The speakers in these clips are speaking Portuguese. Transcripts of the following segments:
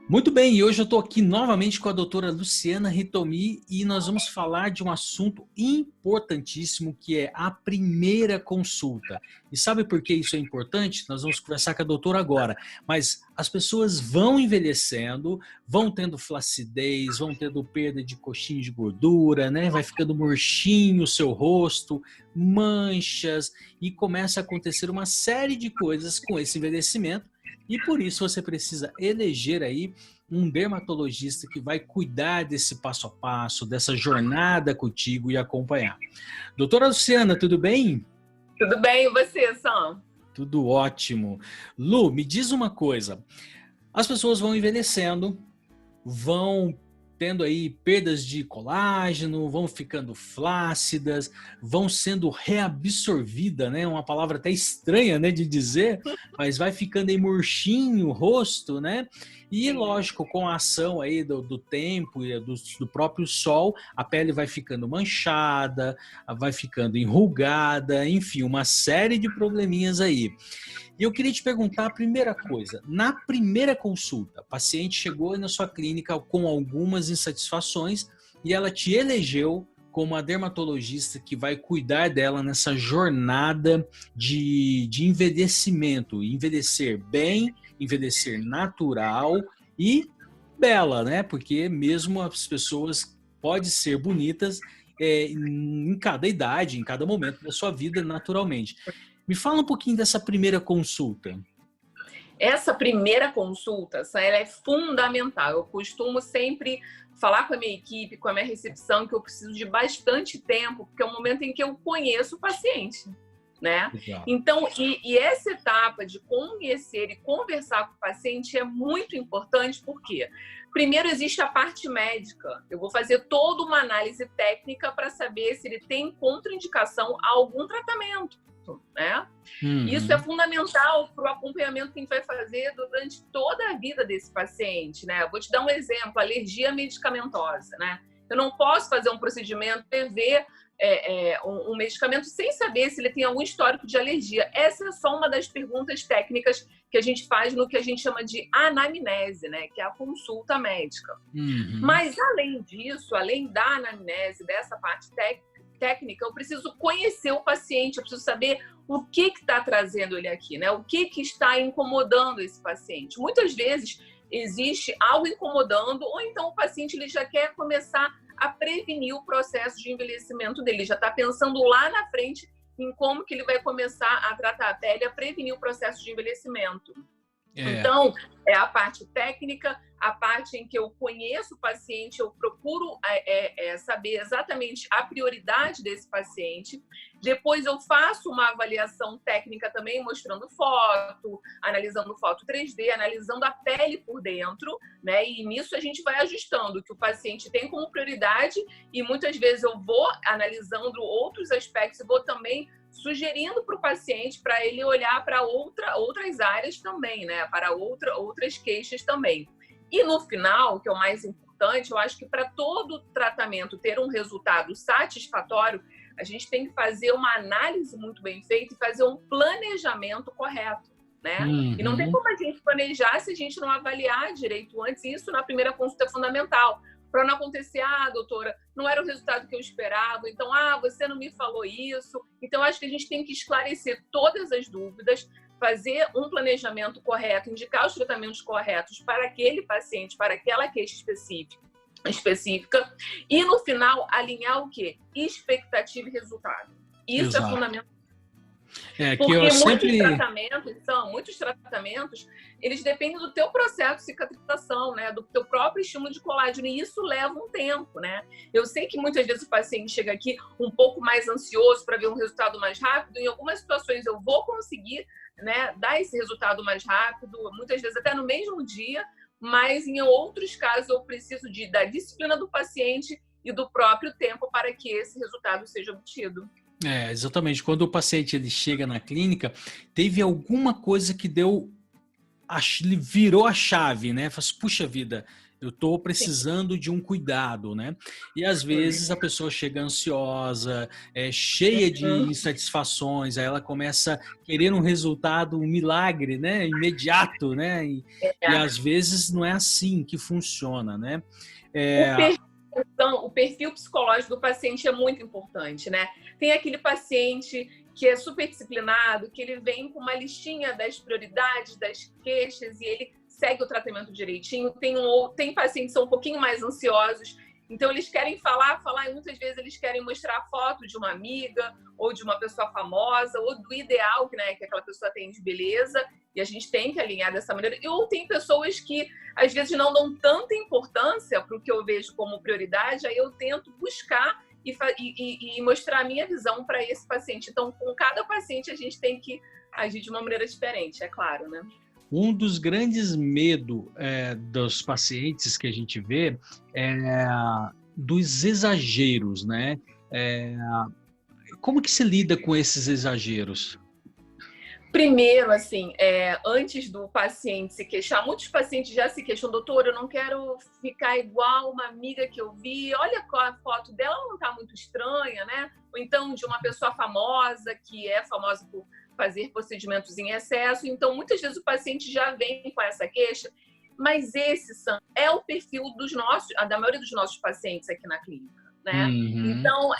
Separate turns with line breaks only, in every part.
Muito bem, e hoje eu estou aqui novamente com a doutora Luciana Hitomi e nós vamos falar de um assunto importantíssimo que é a primeira consulta. E sabe por que isso é importante? Nós vamos conversar com a doutora agora, mas as pessoas vão envelhecendo, vão tendo flacidez, vão tendo perda de coxinha de gordura, né? Vai ficando murchinho o seu rosto, manchas e começa a acontecer uma série de coisas com esse envelhecimento. E por isso você precisa eleger aí um dermatologista que vai cuidar desse passo a passo, dessa jornada contigo e acompanhar. Doutora Luciana, tudo bem?
Tudo bem, e você, Sam?
Tudo ótimo. Lu, me diz uma coisa. As pessoas vão envelhecendo, vão tendo aí perdas de colágeno, vão ficando flácidas, vão sendo reabsorvidas, né? Uma palavra até estranha, né, de dizer, mas vai ficando aí murchinho o rosto, né? E lógico, com a ação aí do tempo e do próprio sol, a pele vai ficando manchada, vai ficando enrugada, enfim, uma série de probleminhas aí. E eu queria te perguntar a primeira coisa. Na primeira consulta, a paciente chegou na sua clínica com algumas insatisfações e ela te elegeu como a dermatologista que vai cuidar dela nessa jornada de envelhecimento. Envelhecer bem, envelhecer natural e bela, né? Porque mesmo as pessoas podem ser bonitas em cada idade, em cada momento da sua vida, naturalmente. Me fala um pouquinho dessa primeira consulta.
Essa primeira consulta, ela é fundamental. Eu costumo sempre falar com a minha equipe, com a minha recepção, que eu preciso de bastante tempo, porque é o momento em que eu conheço o paciente, né?
Exato.
Então, essa etapa de conhecer e conversar com o paciente é muito importante, porque primeiro existe a parte médica. Eu vou fazer toda uma análise técnica para saber se ele tem contraindicação a algum tratamento, né? Isso é fundamental para o acompanhamento que a gente vai fazer durante toda a vida desse paciente, né? Eu vou te dar um exemplo, alergia medicamentosa, né? Eu não posso fazer um procedimento, prever um medicamento sem saber se ele tem algum histórico de alergia. Essa é só uma das perguntas técnicas que a gente faz no que a gente chama de anamnese, né? Que é a consulta médica. Mas, além disso, além da anamnese, dessa parte técnica, eu preciso conhecer o paciente, eu preciso saber o que está trazendo ele aqui, né? O que está incomodando esse paciente. Muitas vezes existe algo incomodando, ou então o paciente ele já quer começar a prevenir o processo de envelhecimento dele, já está pensando lá na frente em como que ele vai começar a tratar a pele, a prevenir o processo de envelhecimento. Então, é a parte técnica, a parte em que eu conheço o paciente, eu procuro saber exatamente a prioridade desse paciente. Depois eu faço uma avaliação técnica também, mostrando foto, analisando foto 3D, analisando a pele por dentro, né? E nisso a gente vai ajustando o que o paciente tem como prioridade e muitas vezes eu vou analisando outros aspectos e vou também sugerindo para o paciente para ele olhar para outras áreas também, né? Para outras queixas também. E no final, que é o mais importante, eu acho que para todo tratamento ter um resultado satisfatório, a gente tem que fazer uma análise muito bem feita e fazer um planejamento correto, né? E não tem como a gente planejar se a gente não avaliar direito antes. Isso na primeira consulta é fundamental. Para não acontecer, doutora, não era o resultado que eu esperava, então, você não me falou isso. Então, acho que a gente tem que esclarecer todas as dúvidas, fazer um planejamento correto, indicar os tratamentos corretos para aquele paciente, para aquela queixa específica, e no final, alinhar o quê? Expectativa e resultado. Isso é fundamental. Porque muitos tratamentos, eles dependem do teu processo de cicatrização, né? Do teu próprio estímulo de colágeno, e isso leva um tempo, né? Eu sei que muitas vezes o paciente chega aqui um pouco mais ansioso para ver um resultado mais rápido. Em algumas situações eu vou conseguir, né, dar esse resultado mais rápido, muitas vezes até no mesmo dia, mas em outros casos eu preciso da disciplina do paciente e do próprio tempo para que esse resultado seja obtido.
Exatamente. Quando o paciente ele chega na clínica, teve alguma coisa que virou a chave, né? Fala assim, puxa vida, Eu estou precisando de um cuidado, né? E às vezes a pessoa chega ansiosa, cheia de insatisfações, aí ela começa a querer um resultado, um milagre, né? Imediato, né? E às vezes não é assim que funciona, né?
O perfil psicológico do paciente é muito importante, né? Tem aquele paciente que é super disciplinado, que ele vem com uma listinha das prioridades, das queixas, e ele segue o tratamento direitinho. Tem pacientes que são um pouquinho mais ansiosos, então eles querem falar, e muitas vezes eles querem mostrar a foto de uma amiga, ou de uma pessoa famosa, ou do ideal, né, que aquela pessoa tem de beleza, e a gente tem que alinhar dessa maneira. Ou tem pessoas que, às vezes, não dão tanta importância para o que eu vejo como prioridade, aí eu tento buscar e mostrar a minha visão para esse paciente. Então, com cada paciente, a gente tem que agir de uma maneira diferente, é claro, né?
Um dos grandes medos dos pacientes que a gente vê é dos exageros, né? Como que se lida com esses exageros?
Primeiro, assim, antes do paciente se queixar, muitos pacientes já se queixam, doutor, eu não quero ficar igual uma amiga que eu vi, olha a foto dela, não está muito estranha, né? Ou então de uma pessoa famosa, que é famosa por fazer procedimentos em excesso. Então, muitas vezes o paciente já vem com essa queixa, mas esse é o perfil da maioria dos nossos pacientes aqui na clínica, né? Então,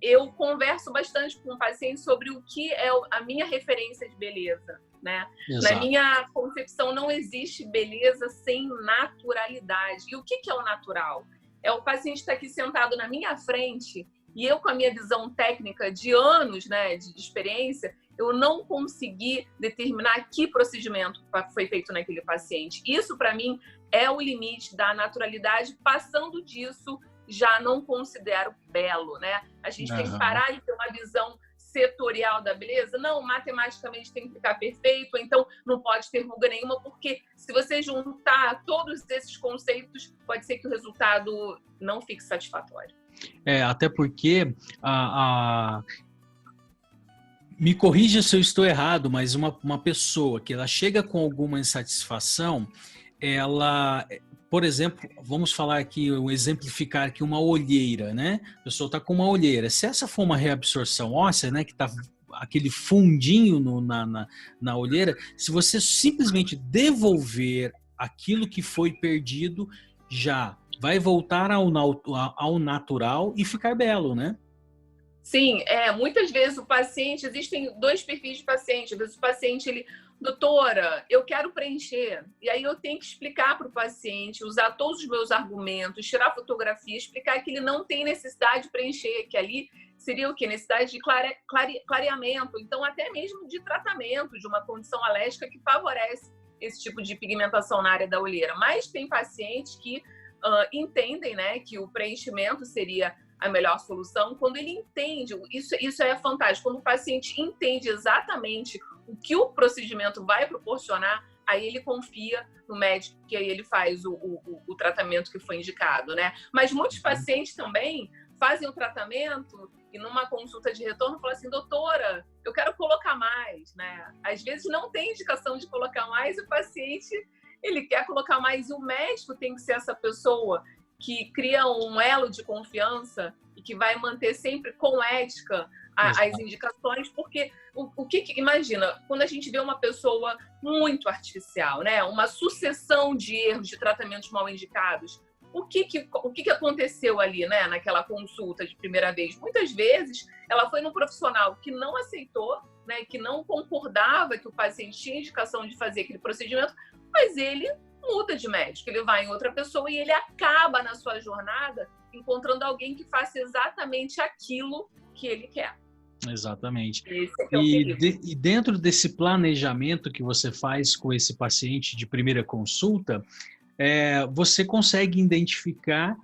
eu converso bastante com o paciente sobre o que é a minha referência de beleza, né?
Exato.
Na minha concepção, não existe beleza sem naturalidade. E o que é o natural? É o paciente estar aqui sentado na minha frente e eu, com a minha visão técnica de anos, né, de experiência, eu não consegui determinar que procedimento foi feito naquele paciente. Isso, para mim, é o limite da naturalidade. Passando disso, já não considero belo, né? A gente tem que parar de ter uma visão setorial da beleza. Não, matematicamente tem que ficar perfeito, então não pode ter ruga nenhuma, porque se você juntar todos esses conceitos, pode ser que o resultado não fique satisfatório.
Até porque me corrija se eu estou errado, mas uma pessoa que ela chega com alguma insatisfação, ela, por exemplo, vamos falar aqui, exemplificar aqui uma olheira, né? A pessoa está com uma olheira. Se essa for uma reabsorção óssea, né, que está aquele fundinho na olheira, se você simplesmente devolver aquilo que foi perdido, já vai voltar ao natural e ficar belo, né?
Sim, muitas vezes existem dois perfis de paciente. Às vezes o paciente, doutora, eu quero preencher. E aí eu tenho que explicar para o paciente, usar todos os meus argumentos, tirar fotografia, explicar que ele não tem necessidade de preencher, que ali seria o quê? Necessidade de clareamento, então até mesmo de tratamento de uma condição alérgica que favorece esse tipo de pigmentação na área da olheira. Mas tem pacientes que entendem, né, que o preenchimento seria a melhor solução. Quando ele entende, isso é fantástico, quando o paciente entende exatamente o que o procedimento vai proporcionar, aí ele confia no médico, que aí ele faz o tratamento que foi indicado, né? Mas muitos pacientes também fazem o tratamento e numa consulta de retorno falam assim, doutora, eu quero colocar mais, né? Às vezes não tem indicação de colocar mais, e o paciente, ele quer colocar mais, e o médico tem que ser essa pessoa que cria um elo de confiança e que vai manter sempre com ética as indicações, porque imagina, quando a gente vê uma pessoa muito artificial, né, uma sucessão de erros, de tratamentos mal indicados, o que aconteceu ali, né, naquela consulta de primeira vez? Muitas vezes ela foi num profissional que não aceitou, né, que não concordava que o paciente tinha indicação de fazer aquele procedimento, mas ele muda de médico, ele vai em outra pessoa e ele acaba na sua jornada encontrando alguém que faça exatamente aquilo que ele quer.
Exatamente.
E
dentro desse planejamento que você faz com esse paciente de primeira consulta, você consegue identificar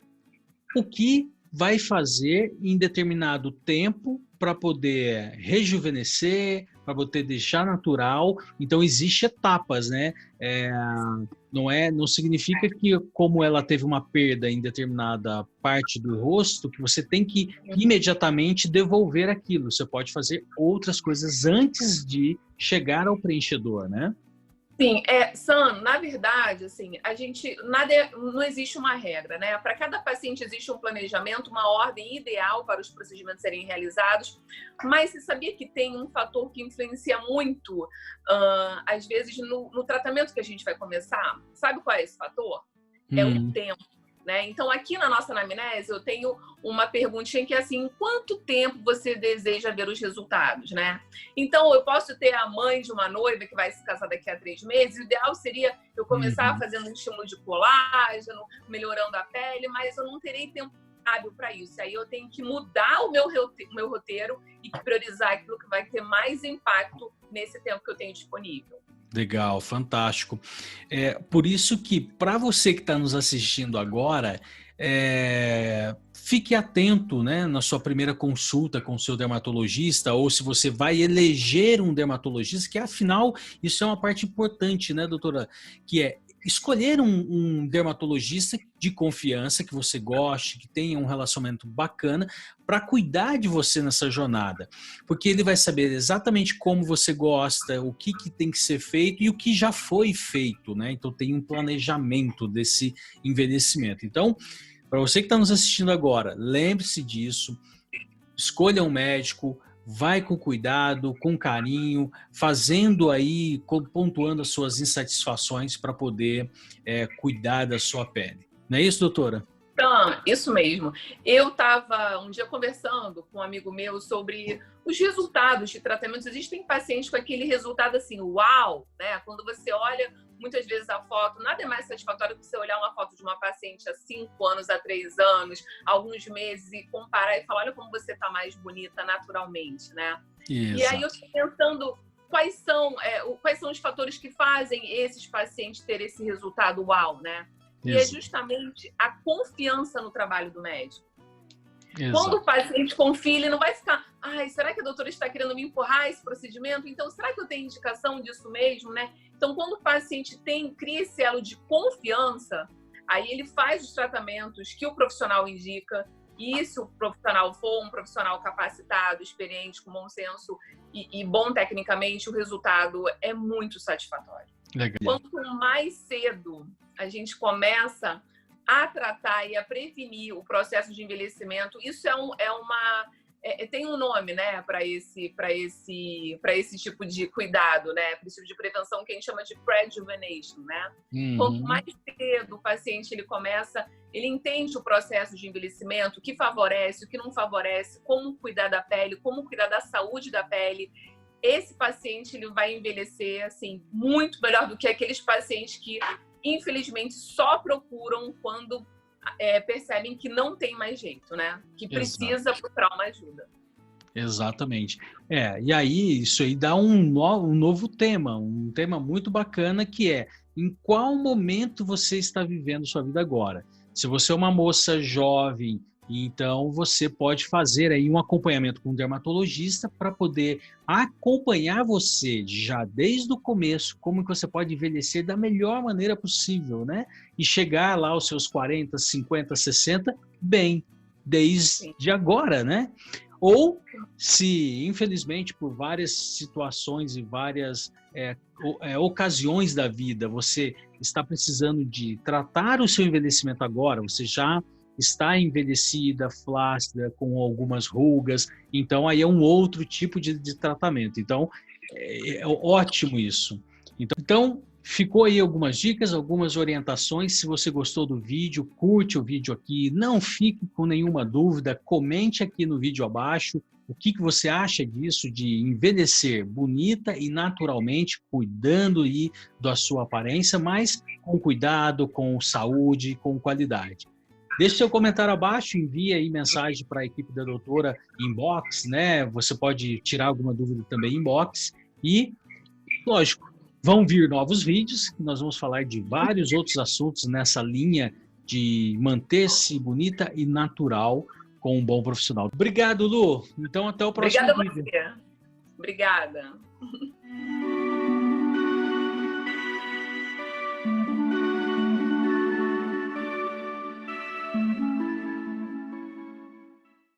o que vai fazer em determinado tempo para poder rejuvenescer, para poder deixar natural. Então, existem etapas, né? Não significa que, como ela teve uma perda em determinada parte do rosto, que você tem que imediatamente devolver aquilo. Você pode fazer outras coisas antes de chegar ao preenchedor, né?
Sim, Sam, na verdade, assim, a gente não existe uma regra, né? Para cada paciente existe um planejamento, uma ordem ideal para os procedimentos serem realizados, mas você sabia que tem um fator que influencia muito, às vezes, no tratamento que a gente vai começar? Sabe qual é esse fator? É o tempo. Né? Então, aqui na nossa anamnese, eu tenho uma perguntinha que é assim, quanto tempo você deseja ver os resultados, né? Então, eu posso ter a mãe de uma noiva que vai se casar daqui a 3 meses, o ideal seria eu começar fazendo um estímulo de colágeno, melhorando a pele, mas eu não terei tempo hábil para isso. Aí eu tenho que mudar o meu roteiro e priorizar aquilo que vai ter mais impacto nesse tempo que eu tenho disponível.
Legal, fantástico. Por isso que, para você que está nos assistindo agora, fique atento, né, na sua primeira consulta com o seu dermatologista, ou se você vai eleger um dermatologista, que afinal isso é uma parte importante, né, doutora? Que é escolher um dermatologista de confiança, que você goste, que tenha um relacionamento bacana, para cuidar de você nessa jornada. Porque ele vai saber exatamente como você gosta, o que tem que ser feito e o que já foi feito, né? Então tem um planejamento desse envelhecimento. Então, para você que está nos assistindo agora, lembre-se disso, escolha um médico, vai com cuidado, com carinho, fazendo aí, pontuando as suas insatisfações para poder cuidar da sua pele. Não é isso, doutora?
Então, isso mesmo. Eu estava um dia conversando com um amigo meu sobre os resultados de tratamentos. Existem pacientes com aquele resultado assim, uau, né? Quando você olha muitas vezes a foto, nada é mais satisfatório que você olhar uma foto de uma paciente há 5 anos, há 3 anos, alguns meses e comparar e falar, olha como você está mais bonita naturalmente, né?
Exato.
E aí eu estou pensando quais são os fatores que fazem esses pacientes terem esse resultado uau, né? E é justamente a confiança no trabalho do médico. Exato. Quando o paciente confia, ele não vai ficar, será que a doutora está querendo me empurrar esse procedimento? Então, será que eu tenho indicação disso mesmo, né? Então, quando o paciente cria esse elo de confiança, aí ele faz os tratamentos que o profissional indica, e se o profissional for um profissional capacitado, experiente, com bom senso e bom tecnicamente, o resultado é muito satisfatório. Legal. Quanto mais cedo a gente começa a tratar e a prevenir o processo de envelhecimento, isso tem um nome, né, para esse tipo de cuidado, né, para esse tipo de prevenção que a gente chama de pré-juvenation, né? Quanto mais cedo o paciente ele entende o processo de envelhecimento, o que favorece, o que não favorece, como cuidar da pele, como cuidar da saúde da pele, esse paciente ele vai envelhecer assim muito melhor do que aqueles pacientes que infelizmente só procuram quando percebem que não tem mais jeito, né? Que precisa procurar uma ajuda.
Exatamente. E aí isso aí dá um novo tema, um tema muito bacana, que é em qual momento você está vivendo sua vida agora. Se você é uma moça jovem, então você pode fazer aí um acompanhamento com um dermatologista para poder acompanhar você já desde o começo, como que você pode envelhecer da melhor maneira possível, né? E chegar lá aos seus 40, 50, 60, bem, desde agora, né? Ou se, infelizmente, por várias situações e várias ocasiões da vida, você está precisando de tratar o seu envelhecimento agora, você já está envelhecida, flácida, com algumas rugas, então aí é um outro tipo de tratamento. Então, é ótimo isso. Então, ficou aí algumas dicas, algumas orientações. Se você gostou do vídeo, curte o vídeo aqui, não fique com nenhuma dúvida, comente aqui no vídeo abaixo o que você acha disso, de envelhecer bonita e naturalmente, cuidando aí da sua aparência, mas com cuidado, com saúde, com qualidade. Deixe seu comentário abaixo, envie aí mensagem para a equipe da doutora inbox, né? Você pode tirar alguma dúvida também inbox. E, lógico, vão vir novos vídeos, nós vamos falar de vários outros assuntos nessa linha de manter-se bonita e natural com um bom profissional. Obrigado, Lu. Então, até o próximo vídeo.
Obrigada a você. Obrigada.